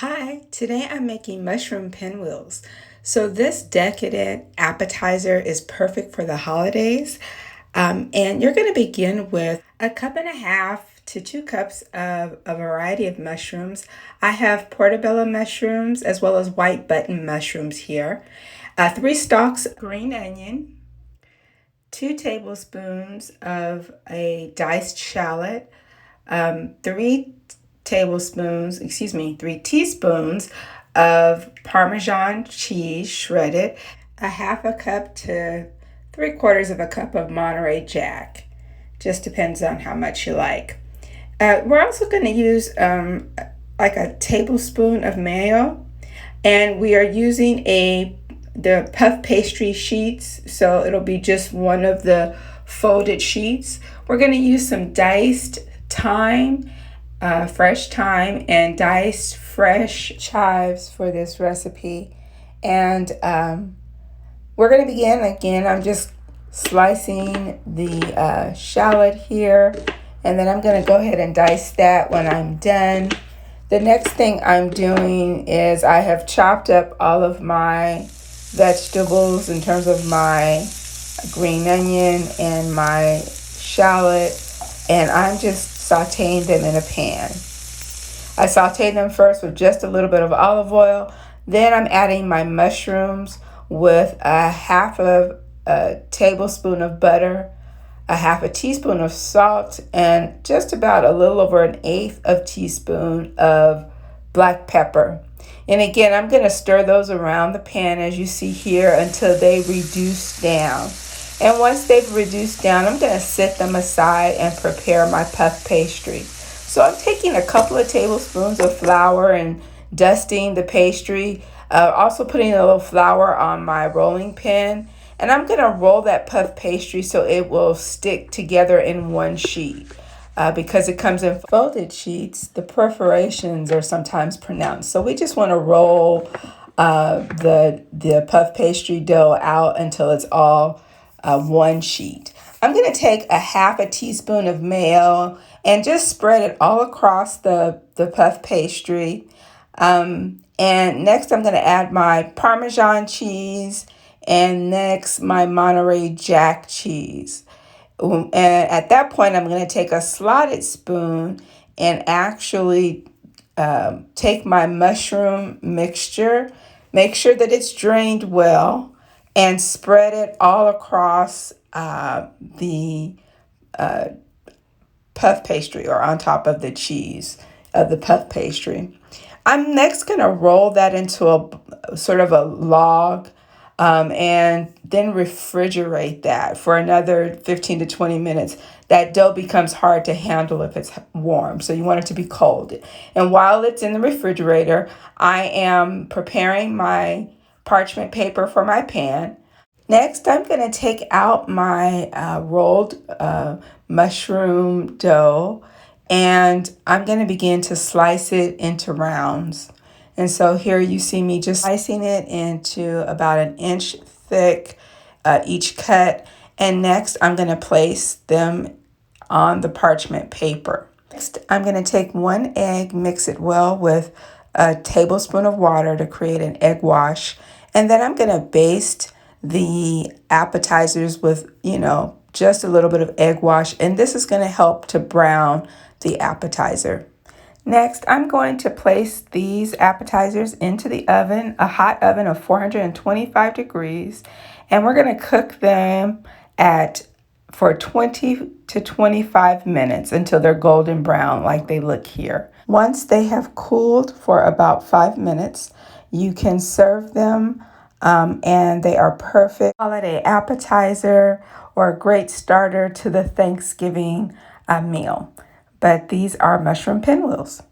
Hi, today I'm making mushroom pinwheels. So this decadent appetizer is perfect for the holidays. And you're going to begin with a cup and a half to 2 cups of a variety of mushrooms. I have portobello mushrooms as well as white button mushrooms here. 3 stalks of green onion, 2 tablespoons of a diced shallot, 3 teaspoons of Parmesan cheese shredded, a half a cup to 3/4 of a cup of Monterey Jack. Just depends on how much you like. We're also going to use like a tablespoon of mayo, and we are using the puff pastry sheets, so it'll be just one of the folded sheets. We're going to use some diced thyme, fresh thyme, and diced fresh chives for this recipe. And we're going to begin again. I'm just slicing the shallot here, and then I'm going to go ahead and dice that when I'm done. The next thing I'm doing is I have chopped up all of my vegetables in terms of my green onion and my shallot, and I'm just sauteing them in a pan. I sauteed them first with just a little bit of olive oil. Then I'm adding my mushrooms with a half of a tablespoon of butter, a half a teaspoon of salt, and just about a little over an eighth of teaspoon of black pepper. And again, I'm going to stir those around the pan as you see here until they reduce down. And once they've reduced down, I'm going to set them aside and prepare my puff pastry. So I'm taking a couple of tablespoons of flour and dusting the pastry, also putting a little flour on my rolling pin. And I'm going to roll that puff pastry so it will stick together in one sheet. Because it comes in folded sheets, the perforations are sometimes pronounced. So we just want to roll the puff pastry dough out until it's all one sheet. I'm going to take a half a teaspoon of mayo and just spread it all across the puff pastry. And next I'm going to add my Parmesan cheese, and next my Monterey Jack cheese. And at that point, I'm going to take a slotted spoon and actually take my mushroom mixture, make sure that it's drained well, and spread it all across the puff pastry, or on top of the cheese of the puff pastry. I'm next going to roll that into a sort of a log, and then refrigerate that for another 15 to 20 minutes. That dough becomes hard to handle if it's warm, so you want it to be cold. And while it's in the refrigerator, I am preparing my parchment paper for my pan. Next, I'm going to take out my rolled mushroom dough, and I'm going to begin to slice it into rounds. And so here you see me just slicing it into about an inch thick each cut. And next, I'm going to place them on the parchment paper. Next, I'm going to take 1 egg, mix it well with a tablespoon of water to create an egg wash. And then I'm going to baste the appetizers with, just a little bit of egg wash. And this is going to help to brown the appetizer. Next, I'm going to place these appetizers into the oven, a hot oven of 425 degrees, and we're going to cook them for 20 to 25 minutes until they're golden brown like they look here. Once they have cooled for about 5 minutes, you can serve them, and they are perfect holiday appetizer or a great starter to the Thanksgiving meal. But these are mushroom pinwheels.